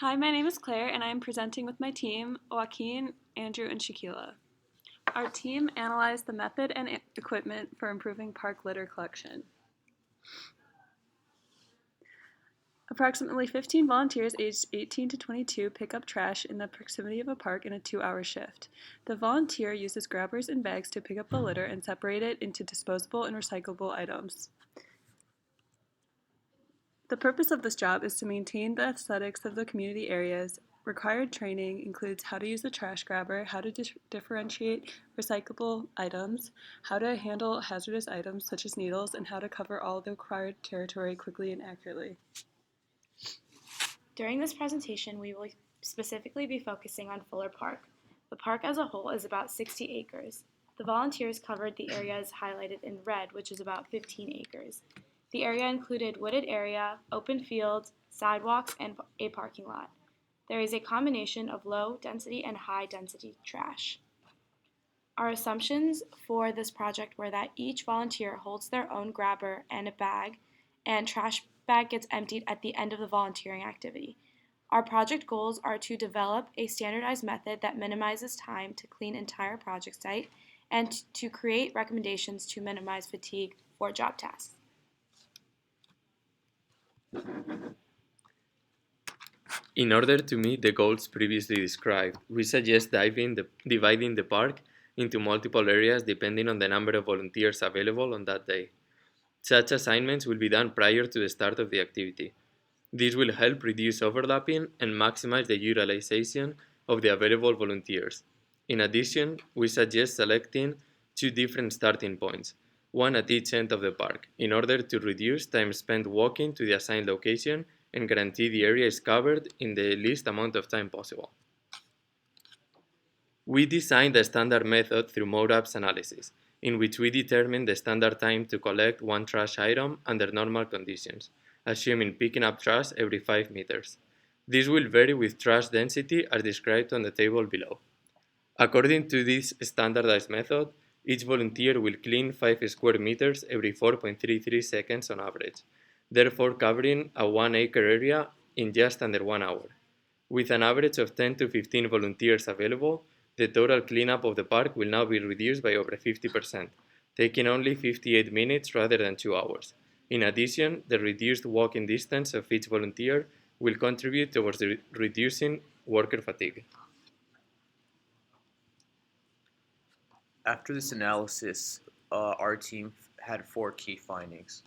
Hi, my name is Claire, and I am presenting with my team, Joaquin, Andrew, and Shakila. Our team analyzed the method and equipment for improving park litter collection. Approximately 15 volunteers aged 18 to 22 pick up trash in the proximity of a park in a 2-hour shift. The volunteer uses grabbers and bags to pick up the litter and separate it into disposable and recyclable items. The purpose of this job is to maintain the aesthetics of the community areas. Required training includes how to use the trash grabber, how to differentiate recyclable items, how to handle hazardous items such as needles, and how to cover all the required territory quickly and accurately. During this presentation, we will specifically be focusing on Fuller Park. The park as a whole is about 60 acres. The volunteers covered the areas highlighted in red, which is about 15 acres. The area included wooded area, open fields, sidewalks, and a parking lot. There is a combination of low density and high density trash. Our assumptions for this project were that each volunteer holds their own grabber and a bag, and trash bag gets emptied at the end of the volunteering activity. Our project goals are to develop a standardized method that minimizes time to clean entire project site and to create recommendations to minimize fatigue for job tasks. In order to meet the goals previously described, we suggest dividing the park into multiple areas depending on the number of volunteers available on that day. Such assignments will be done prior to the start of the activity. This will help reduce overlapping and maximize the utilization of the available volunteers. In addition, we suggest selecting two different starting points, one at each end of the park, in order to reduce time spent walking to the assigned location and guarantee the area is covered in the least amount of time possible. We designed a standard method through mode-ups analysis, in which we determine the standard time to collect one trash item under normal conditions, assuming picking up trash every 5 meters. This will vary with trash density as described on the table below. According to this standardized method, each volunteer will clean 5 square meters every 4.33 seconds on average, therefore covering a 1-acre area in just under 1 hour. With an average of 10 to 15 volunteers available, the total cleanup of the park will now be reduced by over 50%, taking only 58 minutes rather than 2 hours. In addition, the reduced walking distance of each volunteer will contribute towards reducing worker fatigue. After this analysis, our team had 4 key findings.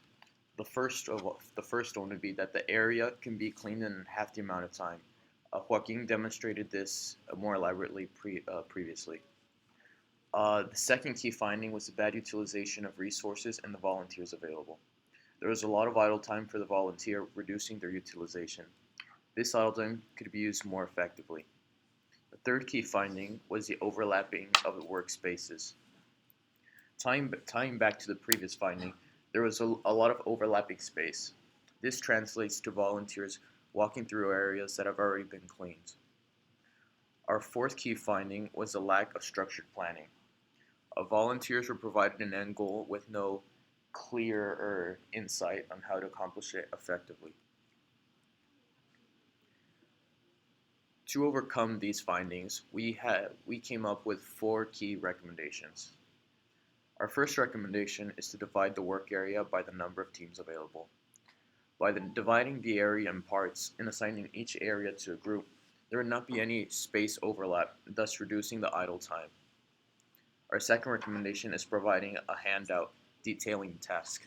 The first one would be that the area can be cleaned in half the amount of time. Joaquin demonstrated this more elaborately previously. The second key finding was the bad utilization of resources and the volunteers available. There was a lot of idle time for the volunteer, reducing their utilization. This idle time could be used more effectively. The third key finding was the overlapping of the workspaces. Tying back to the previous finding, there was a lot of overlapping space. This translates to volunteers walking through areas that have already been cleaned. Our fourth key finding was the lack of structured planning. Volunteers were provided an end goal with no clear insight on how to accomplish it effectively. To overcome these findings, we came up with 4 key recommendations. Our first recommendation is to divide the work area by the number of teams available. By dividing the area in parts and assigning each area to a group, there would not be any space overlap, thus reducing the idle time. Our second recommendation is providing a handout detailing the task.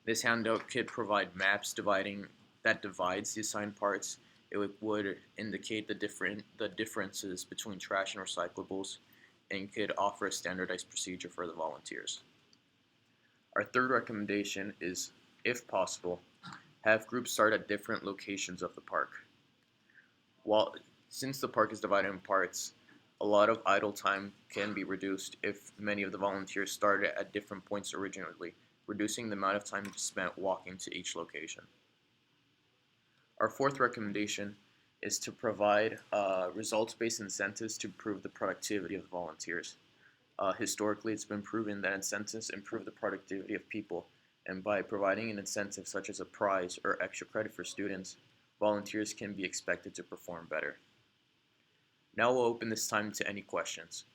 This handout could provide maps that divides the assigned parts. It would indicate the differences between trash and recyclables, and could offer a standardized procedure for the volunteers. Our third recommendation is, if possible, have groups start at different locations of the park. Since the park is divided in parts, a lot of idle time can be reduced if many of the volunteers started at different points originally, reducing the amount of time spent walking to each location. Our fourth recommendation is to provide results-based incentives to improve the productivity of the volunteers. Historically, it's been proven that incentives improve the productivity of people, and by providing an incentive such as a prize or extra credit for students, volunteers can be expected to perform better. Now we'll open this time to any questions.